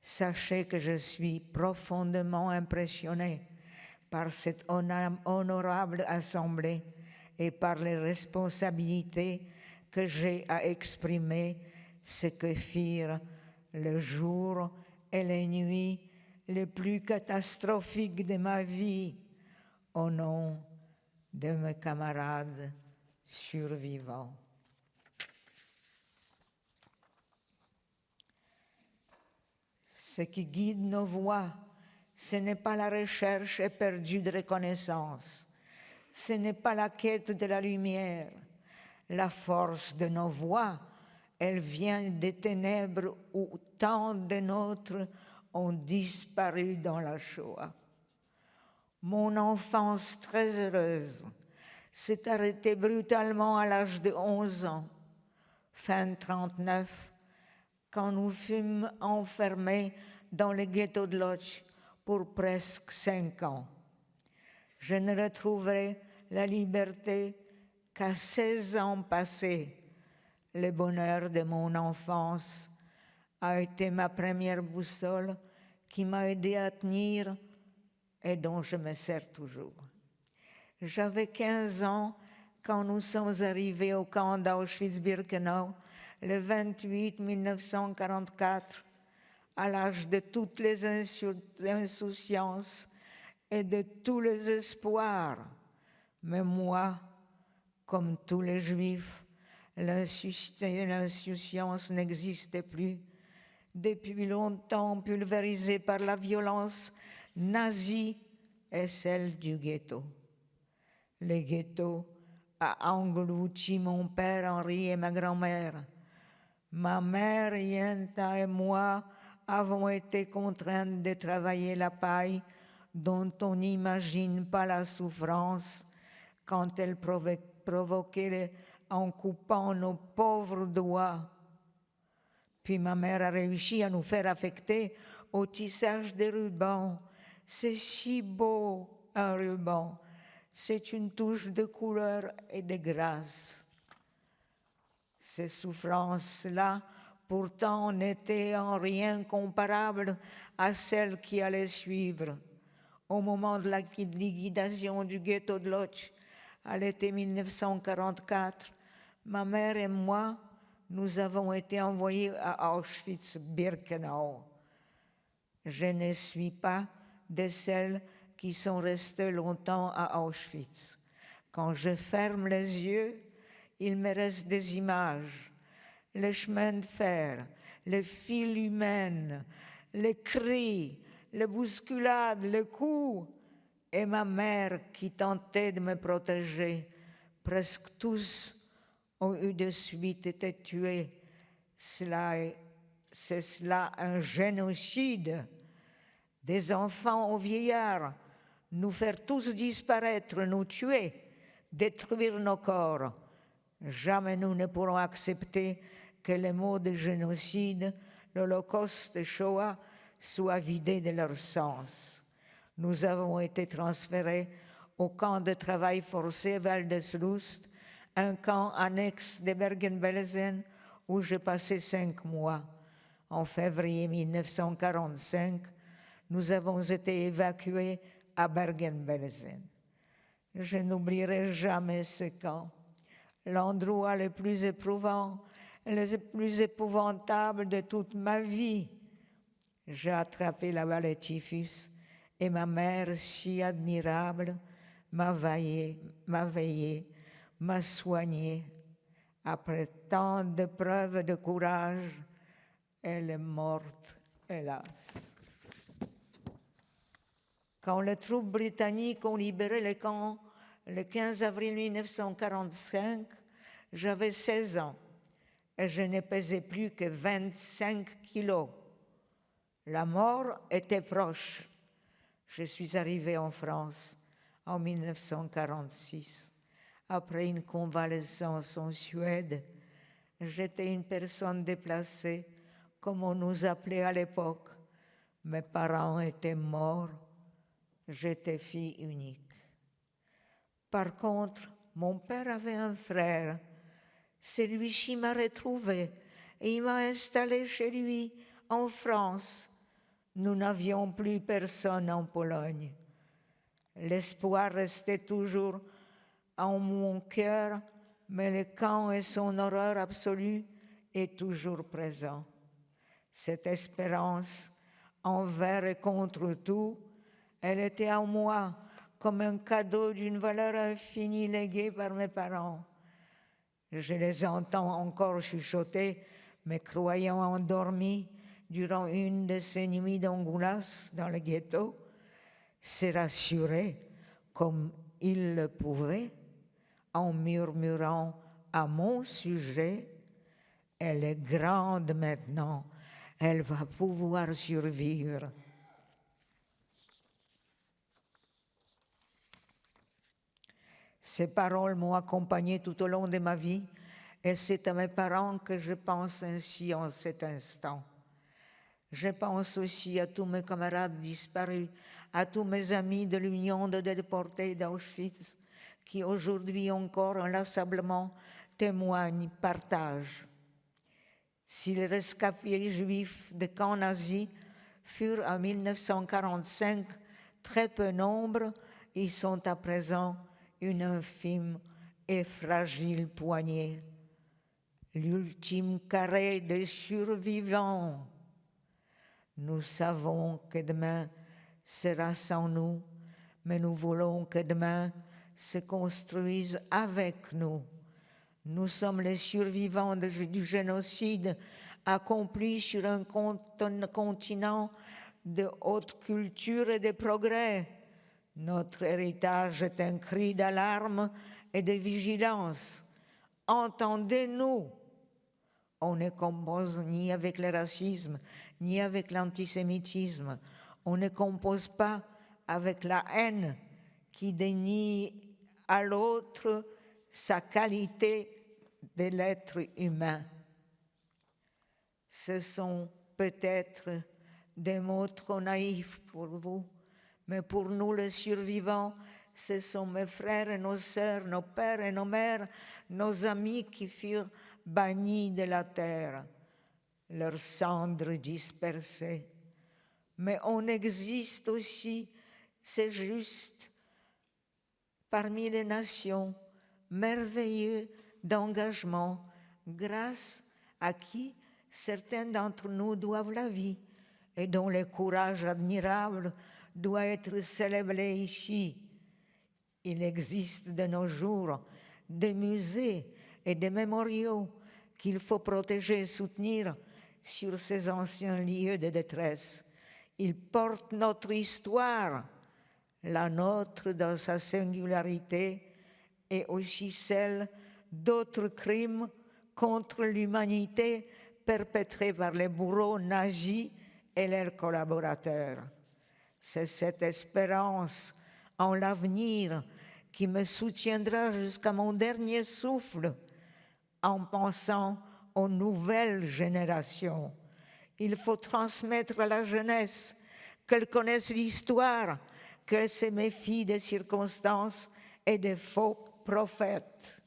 Sachez que je suis profondément impressionné par cette honorable assemblée et par les responsabilités que j'ai à exprimer ce que firent le jour et les nuits les plus catastrophiques de ma vie au nom de mes camarades survivants. Ce qui guide nos voix, ce n'est pas la recherche éperdue de reconnaissance, ce n'est pas la quête de la lumière. La force de nos voix, elle vient des ténèbres où tant de nôtres ont disparu dans la Shoah. Mon enfance très heureuse s'est arrêtée brutalement à l'âge de 11 ans, fin 1939, quand nous fûmes enfermés dans le ghetto de Łódź pour presque 5 ans. Je ne retrouverai la liberté qu'à 16 ans passés. Le bonheur de mon enfance a été ma première boussole qui m'a aidé à tenir et dont je me sers toujours. J'avais 15 ans quand nous sommes arrivés au camp d'Auschwitz-Birkenau le 28 1944, à l'âge de toutes les insouciances et de tous les espoirs. Mais moi, comme tous les Juifs, l'insouciance n'existait plus, depuis longtemps pulvérisée par la violence nazie et celle du ghetto. Le ghetto a englouti mon père Henri et ma grand-mère. Ma mère Yenta et moi avons été contraintes de travailler la paille dont on n'imagine pas la souffrance quand elle provoquait en coupant nos pauvres doigts. Puis ma mère a réussi à nous faire affecter au tissage des rubans. C'est si beau, un ruban. C'est une touche de couleur et de grâce. Ces souffrances-là, pourtant, n'étaient en rien comparables à celles qui allaient suivre. Au moment de la liquidation du ghetto de Łódź, à l'été 1944, ma mère et moi, nous avons été envoyés à Auschwitz-Birkenau. Je ne suis pas de celles qui sont restées longtemps à Auschwitz. Quand je ferme les yeux, il me reste des images, les chemins de fer, les files humaines, les cris, les bousculades, les coups, et ma mère qui tentait de me protéger. Presque tous ont eu de suite été tués. C'est cela un génocide. Des enfants aux vieillards, nous faire tous disparaître, nous tuer, détruire nos corps. Jamais nous ne pourrons accepter que les mots de génocide, l'Holocauste et Shoah soient vidés de leur sens. Nous avons été transférés au camp de travail forcé Waldesloust, un camp annexe de Bergen-Belsen où j'ai passé 5 mois. En février 1945, nous avons été évacués à Bergen-Belsen. Je n'oublierai jamais ce camp. L'endroit le plus éprouvant, le plus épouvantable de toute ma vie. J'ai attrapé la maladie typhus et ma mère, si admirable, m'a veillée, m'a soignée. Après tant de preuves de courage, elle est morte, hélas. Quand les troupes britanniques ont libéré les camps, le 15 avril 1945, j'avais 16 ans et je ne pesais plus que 25 kilos. La mort était proche. Je suis arrivée en France en 1946. Après une convalescence en Suède, j'étais une personne déplacée, comme on nous appelait à l'époque. Mes parents étaient morts. J'étais fille unique. Par contre, mon père avait un frère. Celui-ci m'a retrouvée et il m'a installée chez lui en France. nous n'avions plus personne en Pologne. L'espoir restait toujours en mon cœur, mais le camp et son horreur absolue est toujours présent. Cette espérance, envers et contre tout, elle était en moi comme un cadeau d'une valeur infinie légué par mes parents. Je les entends encore chuchoter, me croyant endormis durant une de ces nuits d'angoisse dans le ghetto, se rassurer comme ils le pouvaient en murmurant à mon sujet « Elle est grande maintenant, elle va pouvoir survivre ». Ces paroles m'ont accompagné tout au long de ma vie et c'est à mes parents que je pense ainsi en cet instant. Je pense aussi à tous mes camarades disparus, à tous mes amis de l'Union de déportés d'Auschwitz qui aujourd'hui encore inlassablement témoignent, partagent. Si les rescapés juifs de camps nazis furent en 1945 très peu nombreux, ils sont à présent une infime et fragile poignée. L'ultime carré des survivants. Nous savons que demain sera sans nous, mais nous voulons que demain se construise avec nous. Nous sommes les survivants du génocide accompli sur un continent de haute culture et de progrès. Notre héritage est un cri d'alarme et de vigilance. Entendez-nous. On ne compose ni avec le racisme, ni avec l'antisémitisme. On ne compose pas avec la haine qui dénie à l'autre sa qualité de l'être humain. Ce sont peut-être des mots trop naïfs pour vous, mais pour nous les survivants, ce sont mes frères et nos sœurs, nos pères et nos mères, nos amis qui furent bannis de la terre, leurs cendres dispersées. Mais on existe aussi, c'est juste, parmi les nations, merveilleux d'engagement, grâce à qui certains d'entre nous doivent la vie et dont le courage admirable doit être célébré ici. Il existe de nos jours des musées et des mémoriaux qu'il faut protéger et soutenir sur ces anciens lieux de détresse. Ils portent notre histoire, la nôtre dans sa singularité et aussi celle d'autres crimes contre l'humanité perpétrés par les bourreaux nazis et leurs collaborateurs. C'est cette espérance en l'avenir qui me soutiendra jusqu'à mon dernier souffle en pensant aux nouvelles générations. Il faut transmettre à la jeunesse qu'elle connaisse l'histoire, qu'elle se méfie des circonstances et des faux prophètes.